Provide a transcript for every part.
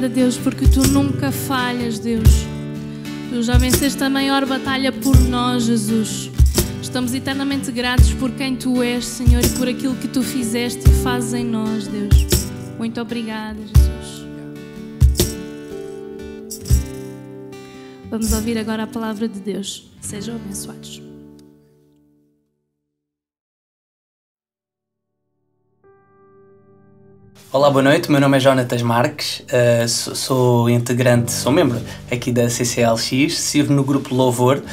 obrigada, Deus, porque Tu nunca falhas, Deus. Tu já venceste a maior batalha por nós, Jesus. Estamos eternamente gratos por quem Tu és, Senhor, e por aquilo que Tu fizeste e fazes em nós, Deus. Muito obrigada, Jesus. Vamos ouvir agora a palavra de Deus. Sejam abençoados. Olá, boa noite, o meu nome é Jonatas Marques, sou integrante, sou membro aqui da CCLX, sirvo no grupo Louvor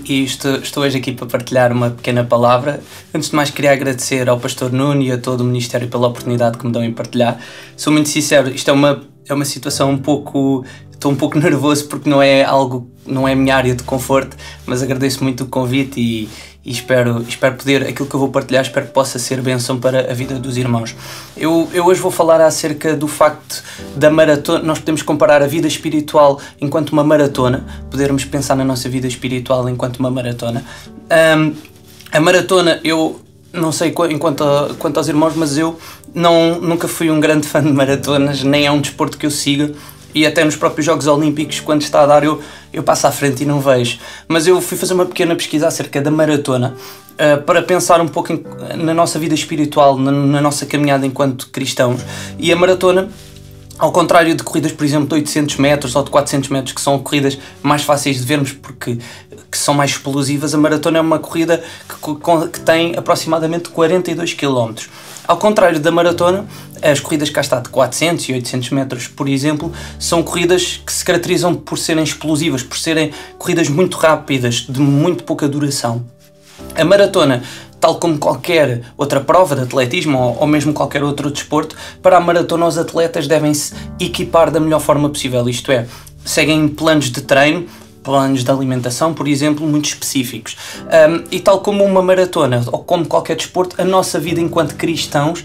e estou hoje aqui para partilhar uma pequena palavra. Antes de mais, queria agradecer ao pastor Nuno e a todo o Ministério pela oportunidade que me dão em partilhar. Sou muito sincero, isto é uma situação estou um pouco nervoso porque não é a minha área de conforto, mas agradeço muito o convite e espero poder, aquilo que eu vou partilhar, espero que possa ser bênção para a vida dos irmãos. Eu hoje vou falar acerca do facto da maratona. Nós podemos comparar a vida espiritual enquanto uma maratona, podermos pensar na nossa vida espiritual enquanto uma maratona. A maratona, eu não sei quanto aos irmãos, mas eu nunca fui um grande fã de maratonas, nem é um desporto que eu siga. E até nos próprios Jogos Olímpicos, quando está a dar, eu passo à frente e não vejo. Mas eu fui fazer uma pequena pesquisa acerca da maratona para pensar um pouco na nossa vida espiritual, na nossa caminhada enquanto cristãos. E a maratona, ao contrário de corridas, por exemplo, de 800 metros ou de 400 metros, que são corridas mais fáceis de vermos porque que são mais explosivas, a maratona é uma corrida que tem aproximadamente 42 km. Ao contrário da maratona, as corridas cá está de 400 e 800 metros, por exemplo, são corridas que se caracterizam por serem explosivas, por serem corridas muito rápidas, de muito pouca duração. A maratona, tal como qualquer outra prova de atletismo ou mesmo qualquer outro desporto, para a maratona os atletas devem se equipar da melhor forma possível, isto é, seguem planos de treino, planos de alimentação, por exemplo, muito específicos. E tal como uma maratona, ou como qualquer desporto, a nossa vida enquanto cristãos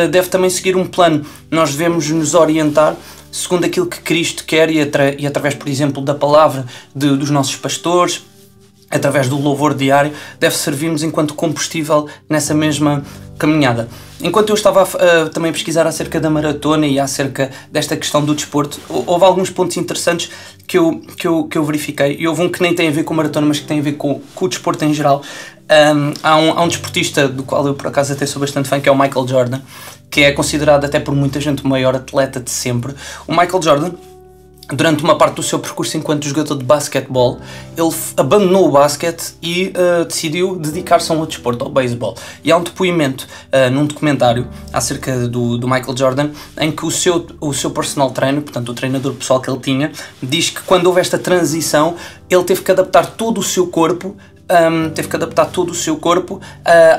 deve também seguir um plano. Nós devemos nos orientar segundo aquilo que Cristo quer e através, por exemplo, da palavra dos nossos pastores, através do louvor diário, deve servir-nos enquanto combustível nessa mesma caminhada. Enquanto eu estava a também pesquisar acerca da maratona e acerca desta questão do desporto, houve alguns pontos interessantes que eu verifiquei, e houve um que nem tem a ver com maratona, mas que tem a ver com o desporto em geral. Há um desportista do qual eu por acaso até sou bastante fã, que é o Michael Jordan, que é considerado até por muita gente o maior atleta de sempre. O Michael Jordan, durante uma parte do seu percurso enquanto jogador de basquetebol, ele abandonou o basquete e decidiu dedicar-se a um outro desporto, ao beisebol. E há um depoimento num documentário acerca do Michael Jordan, em que o seu personal trainer, portanto o treinador pessoal que ele tinha, diz que quando houve esta transição, ele teve que adaptar todo o seu corpo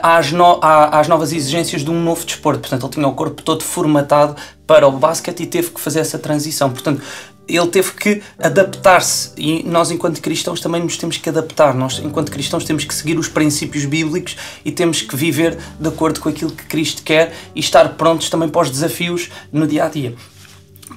às novas exigências de um novo desporto. Portanto, ele tinha o corpo todo formatado para o basquete e teve que fazer essa transição. Portanto, ele teve que adaptar-se, e nós enquanto cristãos também nos temos que adaptar. Nós enquanto cristãos temos que seguir os princípios bíblicos e temos que viver de acordo com aquilo que Cristo quer e estar prontos também para os desafios no dia-a-dia.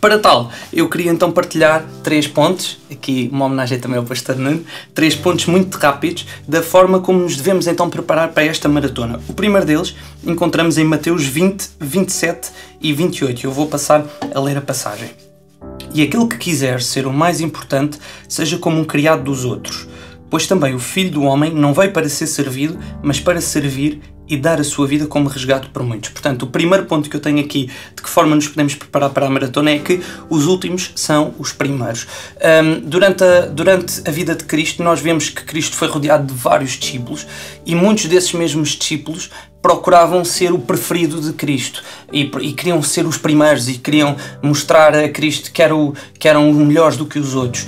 Para tal, eu queria então partilhar 3 pontos, aqui uma homenagem também ao pastor Nuno, 3 pontos muito rápidos da forma como nos devemos então preparar para esta maratona. O primeiro deles encontramos em Mateus 20, 27 e 28. Eu vou passar a ler a passagem. E aquele que quiser ser o mais importante, seja como um criado dos outros. Pois também o Filho do Homem não veio para ser servido, mas para servir e dar a sua vida como resgate por muitos. Portanto, o primeiro ponto que eu tenho aqui, de que forma nos podemos preparar para a maratona, é que os últimos são os primeiros. Durante a vida de Cristo, nós vemos que Cristo foi rodeado de vários discípulos e muitos desses mesmos discípulos procuravam ser o preferido de Cristo e queriam ser os primeiros e queriam mostrar a Cristo que eram melhores do que os outros.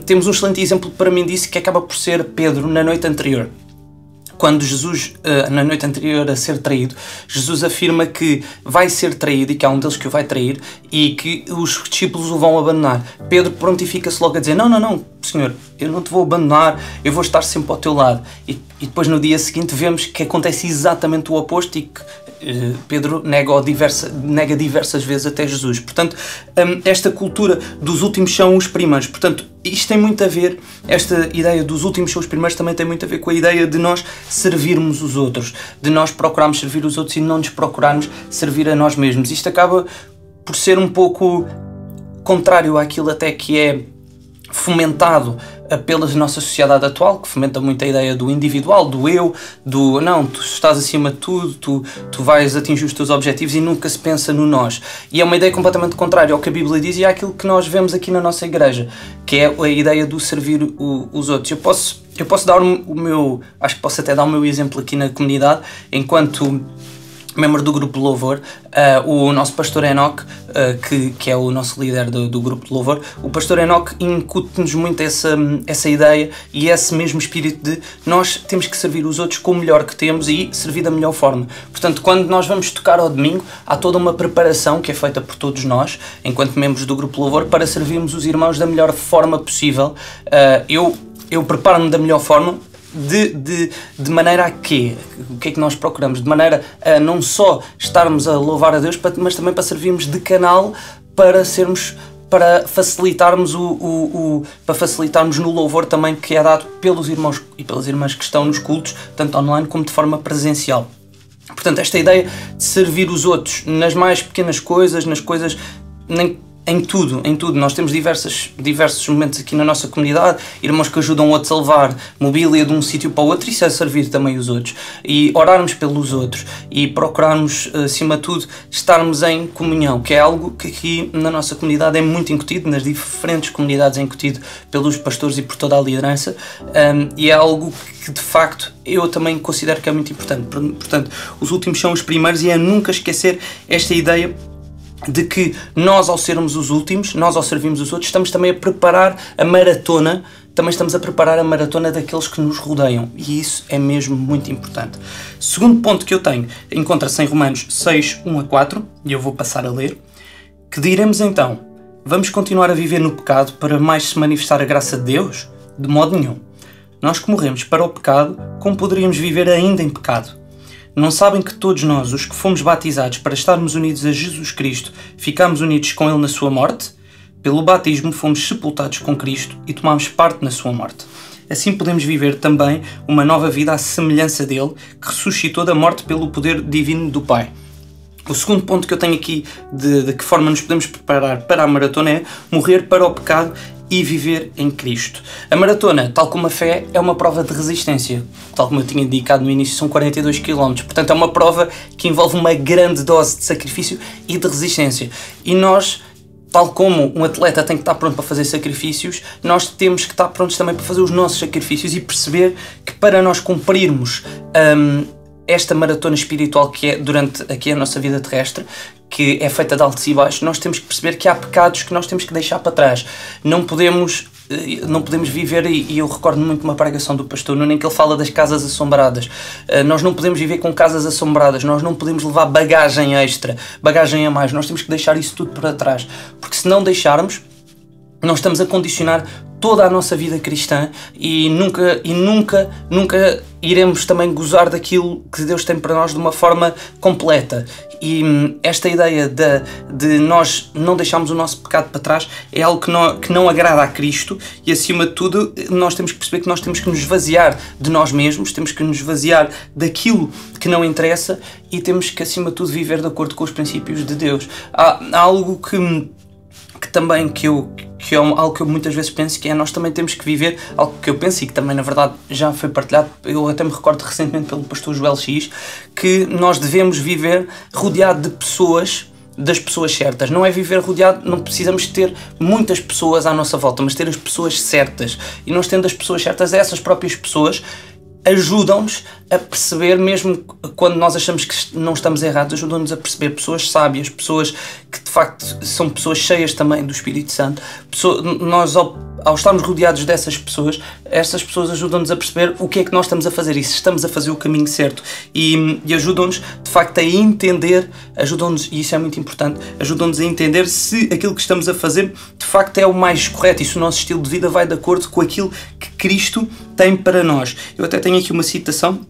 Temos um excelente exemplo para mim disso, que acaba por ser Pedro na noite anterior. Quando Jesus, na noite anterior a ser traído, Jesus afirma que vai ser traído e que há um deles que o vai trair e que os discípulos o vão abandonar. Pedro prontifica-se logo a dizer: não, Senhor, eu não te vou abandonar, eu vou estar sempre ao teu lado. E depois no dia seguinte vemos que acontece exatamente o oposto e que Pedro nega diversas vezes até Jesus. Portanto, esta cultura dos últimos são os primeiros. Portanto, isto tem muito a ver, esta ideia dos últimos são os primeiros também tem muito a ver com a ideia de nós servirmos os outros, de nós procurarmos servir os outros e não nos procurarmos servir a nós mesmos. Isto acaba por ser um pouco contrário àquilo até que é fomentado pela nossa sociedade atual, que fomenta muito a ideia do individual, do eu, do não, tu estás acima de tudo, tu vais atingir os teus objetivos e nunca se pensa no nós. E é uma ideia completamente contrária ao que a Bíblia diz e àquilo que nós vemos aqui na nossa igreja, que é a ideia do servir os outros. Eu posso dar o meu, acho que posso até dar o meu exemplo aqui na comunidade, enquanto membro do grupo de louvor, o nosso pastor Enoque, que é o nosso líder do grupo de louvor, o pastor Enoque incute-nos muito essa ideia e esse mesmo espírito de nós temos que servir os outros com o melhor que temos e servir da melhor forma. Portanto, quando nós vamos tocar ao domingo, há toda uma preparação que é feita por todos nós, enquanto membros do grupo de louvor, para servirmos os irmãos da melhor forma possível. Eu preparo-me da melhor forma, de maneira a quê? O que é que nós procuramos? De maneira a não só estarmos a louvar a Deus, mas também para servirmos de canal para facilitarmos para facilitarmos no louvor também que é dado pelos irmãos e pelas irmãs que estão nos cultos, tanto online como de forma presencial. Portanto, esta ideia de servir os outros nas mais pequenas coisas, nas coisas, em tudo. Nós temos diversos momentos aqui na nossa comunidade, irmãos que ajudam outros a levar mobília de um sítio para o outro, isso é servir também os outros. E orarmos pelos outros e procurarmos, acima de tudo, estarmos em comunhão, que é algo que aqui na nossa comunidade é muito incutido, nas diferentes comunidades é incutido pelos pastores e por toda a liderança, e é algo que de facto eu também considero que é muito importante. Portanto, os últimos são os primeiros e é nunca esquecer esta ideia de que nós, ao sermos os últimos, nós, ao servirmos os outros, estamos também a preparar a maratona, daqueles que nos rodeiam. E isso é mesmo muito importante. Segundo ponto que eu tenho, encontra-se em Romanos 6, 1 a 4, e eu vou passar a ler, que diremos então, vamos continuar a viver no pecado para mais se manifestar a graça de Deus? De modo nenhum. Nós que morremos para o pecado, como poderíamos viver ainda em pecado? Não sabem que todos nós, os que fomos batizados para estarmos unidos a Jesus Cristo, ficámos unidos com Ele na sua morte? Pelo batismo fomos sepultados com Cristo e tomámos parte na sua morte. Assim podemos viver também uma nova vida à semelhança dele, que ressuscitou da morte pelo poder divino do Pai. O segundo ponto que eu tenho aqui de que forma nos podemos preparar para a maratona é morrer para o pecado e viver em Cristo. A maratona, tal como a fé, é uma prova de resistência. Tal como eu tinha indicado no início, são 42 km. Portanto, é uma prova que envolve uma grande dose de sacrifício e de resistência. E nós, tal como um atleta tem que estar pronto para fazer sacrifícios, nós temos que estar prontos também para fazer os nossos sacrifícios e perceber que para nós cumprirmos esta maratona espiritual que é durante aqui a nossa vida terrestre, que é feita de altos e baixos, nós temos que perceber que há pecados que nós temos que deixar para trás. Não podemos viver, e eu recordo muito uma pregação do pastor Nuno em que ele fala das casas assombradas. Nós não podemos viver com casas assombradas, nós não podemos levar bagagem extra, bagagem a mais, nós temos que deixar isso tudo para trás, porque se não deixarmos, nós estamos a condicionar toda a nossa vida cristã e nunca iremos também gozar daquilo que Deus tem para nós de uma forma completa. E esta ideia de nós não deixarmos o nosso pecado para trás é algo que não agrada a Cristo, e acima de tudo nós temos que perceber que nós temos que nos esvaziar de nós mesmos, temos que nos esvaziar daquilo que não interessa e temos que acima de tudo viver de acordo com os princípios de Deus. Há algo que é algo que eu muitas vezes penso, que é nós também temos que viver, algo que eu penso e que também na verdade já foi partilhado, eu até me recordo recentemente pelo pastor Joel X, que nós devemos viver rodeado de pessoas, das pessoas certas. Não é viver rodeado, não precisamos ter muitas pessoas à nossa volta, mas ter as pessoas certas. E nós tendo as pessoas certas, essas próprias pessoas ajudam-nos a perceber, mesmo quando nós achamos que não estamos errados, ajudam-nos a perceber pessoas sábias, pessoas que de facto são pessoas cheias também do Espírito Santo. Nós, ao estarmos rodeados dessas pessoas, essas pessoas ajudam-nos a perceber o que é que nós estamos a fazer e se estamos a fazer o caminho certo. E ajudam-nos de facto a entender, e isso é muito importante, ajudam-nos a entender se aquilo que estamos a fazer de facto é o mais correto e se o nosso estilo de vida vai de acordo com aquilo que Cristo tem para nós. Eu até tenho aqui uma citação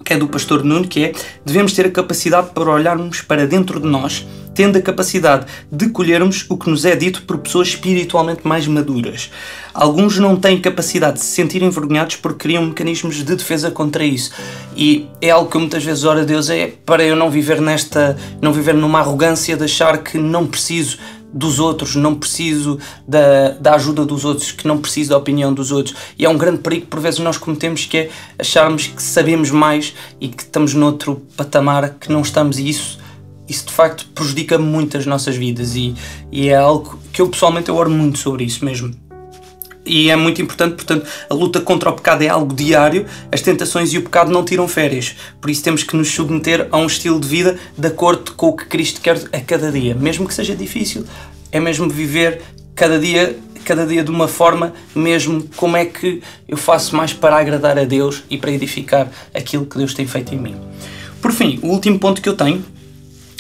que é do pastor Nuno, que é: devemos ter a capacidade para olharmos para dentro de nós, tendo a capacidade de colhermos o que nos é dito por pessoas espiritualmente mais maduras. Alguns não têm capacidade de se sentir envergonhados porque criam mecanismos de defesa contra isso. E é algo que eu muitas vezes oro a Deus, é para eu não viver numa arrogância de achar que não preciso dos outros, não preciso da ajuda dos outros, que não preciso da opinião dos outros. E é um grande perigo que por vezes nós cometemos, que é acharmos que sabemos mais e que estamos noutro patamar que não estamos, e isso de facto prejudica muito as nossas vidas, e é algo que eu pessoalmente oro muito sobre isso mesmo. E é muito importante, portanto, a luta contra o pecado é algo diário, as tentações e o pecado não tiram férias, por isso temos que nos submeter a um estilo de vida de acordo com o que Cristo quer a cada dia, mesmo que seja difícil, é mesmo viver cada dia de uma forma, mesmo como é que eu faço mais para agradar a Deus e para edificar aquilo que Deus tem feito em mim. Por fim, o último ponto que eu tenho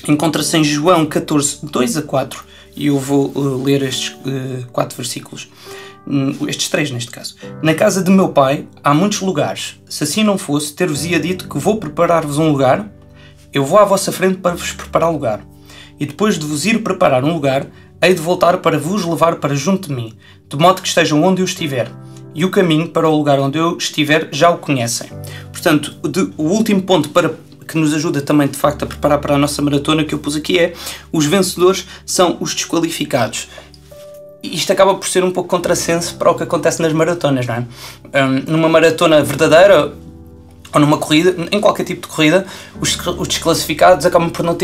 encontra-se em João 14, 2-4, e eu vou ler estes 4 versículos. Estes 3 neste caso. Na casa de meu pai há muitos lugares. Se assim não fosse, ter-vos-ia dito que vou preparar-vos um lugar. Eu vou à vossa frente para vos preparar lugar. E depois de vos ir preparar um lugar, hei de voltar para vos levar para junto de mim, de modo que estejam onde eu estiver. E o caminho para o lugar onde eu estiver já o conhecem. Portanto, o último ponto que nos ajuda também de facto a preparar para a nossa maratona que eu pus aqui é: os vencedores são os desqualificados. Isto acaba por ser um pouco contrassenso para o que acontece nas maratonas, não é? Numa maratona verdadeira, ou numa corrida, em qualquer tipo de corrida, os desclassificados acabam por não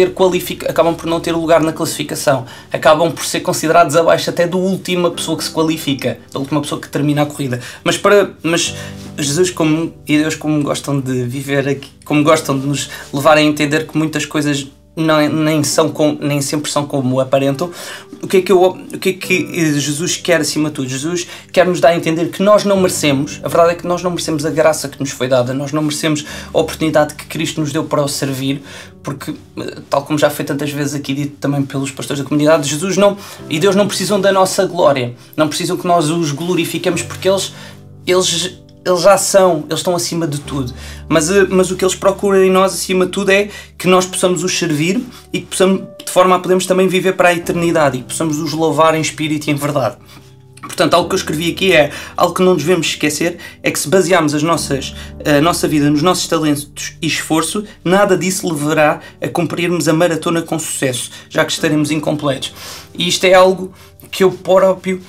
ter lugar na classificação, acabam por ser considerados abaixo até da última pessoa que se qualifica, da última pessoa que termina a corrida. Mas Jesus e Deus, como gostam de viver aqui, como gostam de nos levar a entender que muitas coisas nem sempre são como aparentam. O que é que Jesus quer acima de tudo? Jesus quer nos dar a entender que nós não merecemos, a verdade é que nós não merecemos a graça que nos foi dada, nós não merecemos a oportunidade que Cristo nos deu para o servir, porque, tal como já foi tantas vezes aqui dito também pelos pastores da comunidade, Jesus e Deus não precisam da nossa glória, não precisam que nós os glorifiquemos, porque eles estão acima de tudo, mas o que eles procuram em nós acima de tudo é que nós possamos os servir e que possamos, de forma a podermos também viver para a eternidade, e que possamos os louvar em espírito e em verdade. Portanto, algo que eu escrevi aqui é algo que não devemos esquecer, é que se basearmos a nossa vida nos nossos talentos e esforço, nada disso levará a cumprirmos a maratona com sucesso, já que estaremos incompletos. E isto é algo que eu próprio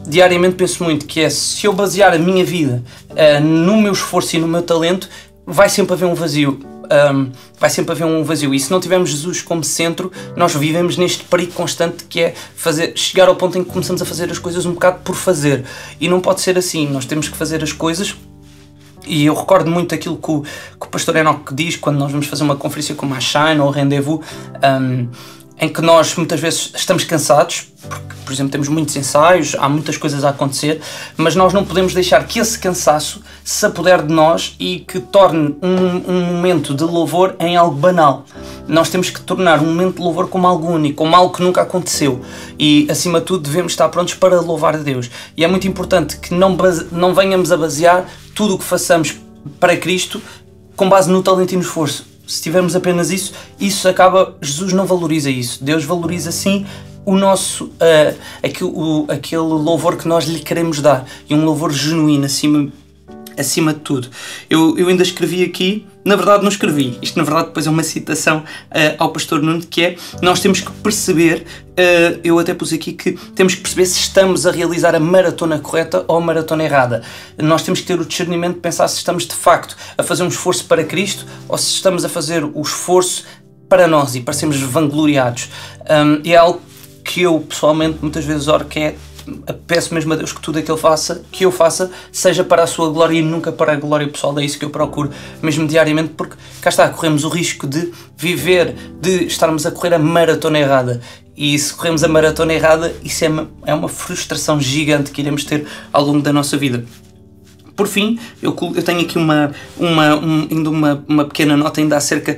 diariamente penso muito, que é: se eu basear a minha vida no meu esforço e no meu talento, vai sempre haver um vazio. E se não tivermos Jesus como centro, nós vivemos neste perigo constante, que é chegar ao ponto em que começamos a fazer as coisas um bocado por fazer. E não pode ser assim, nós temos que fazer as coisas. E eu recordo muito aquilo que o pastor Enoch diz quando nós vamos fazer uma conferência como a Shine ou o Rendezvous, em que nós muitas vezes estamos cansados, porque, por exemplo, temos muitos ensaios, há muitas coisas a acontecer, mas nós não podemos deixar que esse cansaço se apodere de nós e que torne um momento de louvor em algo banal. Nós temos que tornar um momento de louvor como algo único, como algo que nunca aconteceu, e acima de tudo devemos estar prontos para louvar a Deus. E é muito importante que não venhamos a basear tudo o que façamos para Cristo com base no talento e no esforço. Se tivermos apenas isso Jesus não valoriza isso. Deus valoriza sim o nosso, aquele louvor que nós lhe queremos dar, e um louvor genuíno acima de tudo. Eu ainda escrevi aqui, na verdade não escrevi, isto na verdade depois é uma citação ao pastor Nuno, que é: nós temos que perceber, eu até pus aqui que temos que perceber se estamos a realizar a maratona correta ou a maratona errada. Nós temos que ter o discernimento de pensar se estamos de facto a fazer um esforço para Cristo ou se estamos a fazer o esforço para nós e para sermos vangloriados. É algo que eu pessoalmente muitas vezes oro, que é: peço mesmo a Deus que tudo aquilo que eu faça seja para a sua glória e nunca para a glória pessoal. É isso que eu procuro mesmo diariamente, porque cá está, corremos o risco de estarmos a correr a maratona errada, e se corremos a maratona errada, isso é uma frustração gigante que iremos ter ao longo da nossa vida. Por fim, eu tenho aqui uma pequena nota ainda acerca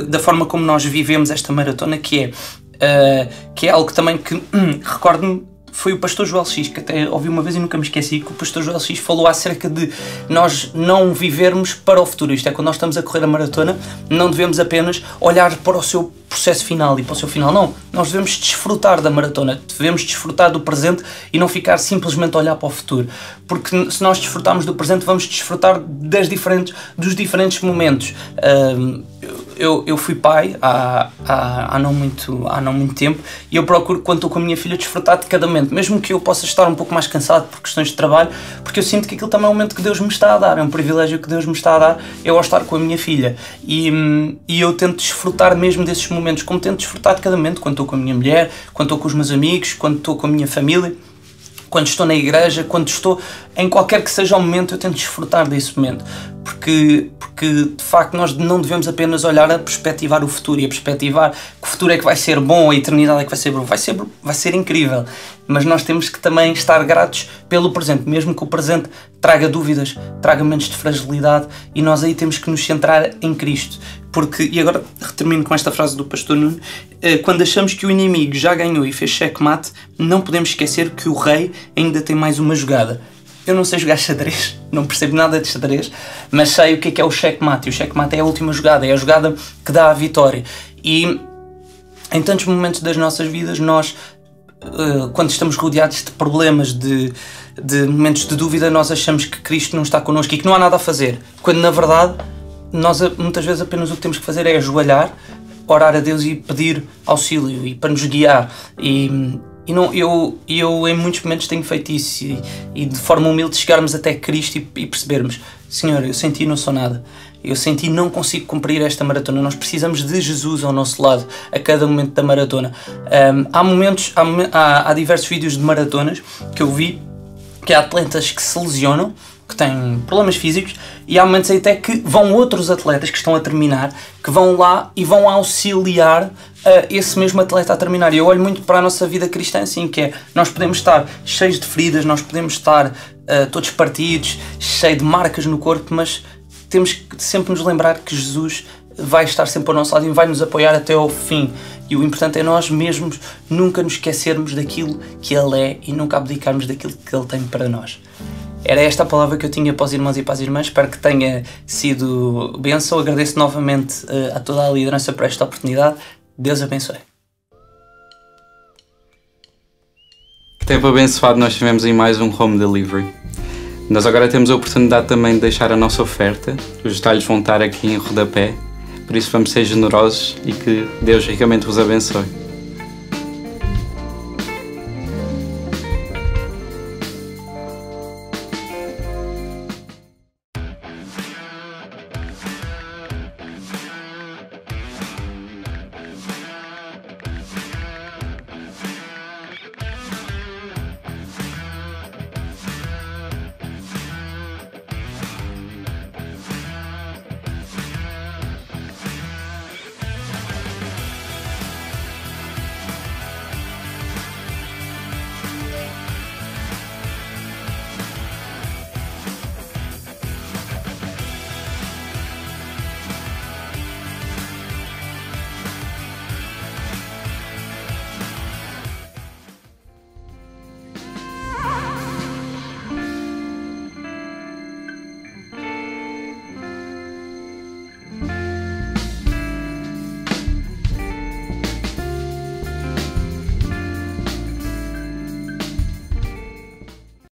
da forma como nós vivemos esta maratona, que é algo também que recordo-me. Foi o pastor Joel X, que até ouvi uma vez e nunca me esqueci, que o pastor Joel X falou acerca de nós não vivermos para o futuro. Isto é, quando nós estamos a correr a maratona, não devemos apenas olhar para o seu processo final e para o seu final. Não, nós devemos desfrutar da maratona, devemos desfrutar do presente e não ficar simplesmente a olhar para o futuro. Porque se nós desfrutarmos do presente, vamos desfrutar dos diferentes momentos. Eu fui pai há não muito tempo e eu procuro, quando estou com a minha filha, desfrutar de cada momento, mesmo que eu possa estar um pouco mais cansado por questões de trabalho, porque eu sinto que aquilo também é um momento que Deus me está a dar, é um privilégio que Deus me está a dar, eu ao estar com a minha filha, e eu tento desfrutar mesmo desses momentos, como tento desfrutar de cada momento, quando estou com a minha mulher, quando estou com os meus amigos, quando estou com a minha família, quando estou na igreja, quando estou em qualquer que seja o momento, eu tento desfrutar desse momento, porque de facto nós não devemos apenas olhar a perspectivar o futuro e a perspectivar que o futuro é que vai ser bom, a eternidade é que vai ser incrível, mas nós temos que também estar gratos pelo presente, mesmo que o presente traga dúvidas, traga momentos de fragilidade, e nós aí temos que nos centrar em Cristo, porque, e agora termino com esta frase do pastor Nuno, quando achamos que o inimigo já ganhou e fez checkmate, não podemos esquecer que o rei ainda tem mais uma jogada. Eu não sei jogar xadrez, não percebo nada de xadrez, mas sei o que é o checkmate. E o checkmate é a última jogada, é a jogada que dá a vitória. E em tantos momentos das nossas vidas, nós, quando estamos rodeados de problemas, de momentos de dúvida, nós achamos que Cristo não está connosco e que não há nada a fazer. Quando, na verdade, nós muitas vezes apenas o que temos que fazer é ajoelhar, orar a Deus e pedir auxílio e para nos guiar. Eu em muitos momentos tenho feito isso e de forma humilde chegarmos até Cristo e percebermos: Senhor, eu sem Ti não sou nada, eu sem Ti não consigo cumprir esta maratona. Nós precisamos de Jesus ao nosso lado a cada momento da maratona. Há diversos vídeos de maratonas que eu vi, que há atletas que se lesionam, que têm problemas físicos, e há momentos aí até que vão outros atletas que estão a terminar, que vão lá e vão auxiliar esse mesmo atleta a terminar. E eu olho muito para a nossa vida cristã assim, que é, nós podemos estar cheios de feridas, nós podemos estar todos partidos, cheios de marcas no corpo, mas temos que sempre nos lembrar que Jesus vai estar sempre ao nosso lado e vai nos apoiar até ao fim. E o importante é nós mesmos nunca nos esquecermos daquilo que Ele é e nunca abdicarmos daquilo que Ele tem para nós. Era esta a palavra que eu tinha para os irmãos e para as irmãs. Espero que tenha sido bênção. Agradeço novamente a toda a liderança por esta oportunidade. Deus abençoe. Que tempo abençoado nós tivemos em mais um Home Delivery. Nós agora temos a oportunidade também de deixar a nossa oferta. Os detalhes vão estar aqui em rodapé. Por isso vamos ser generosos e que Deus ricamente vos abençoe.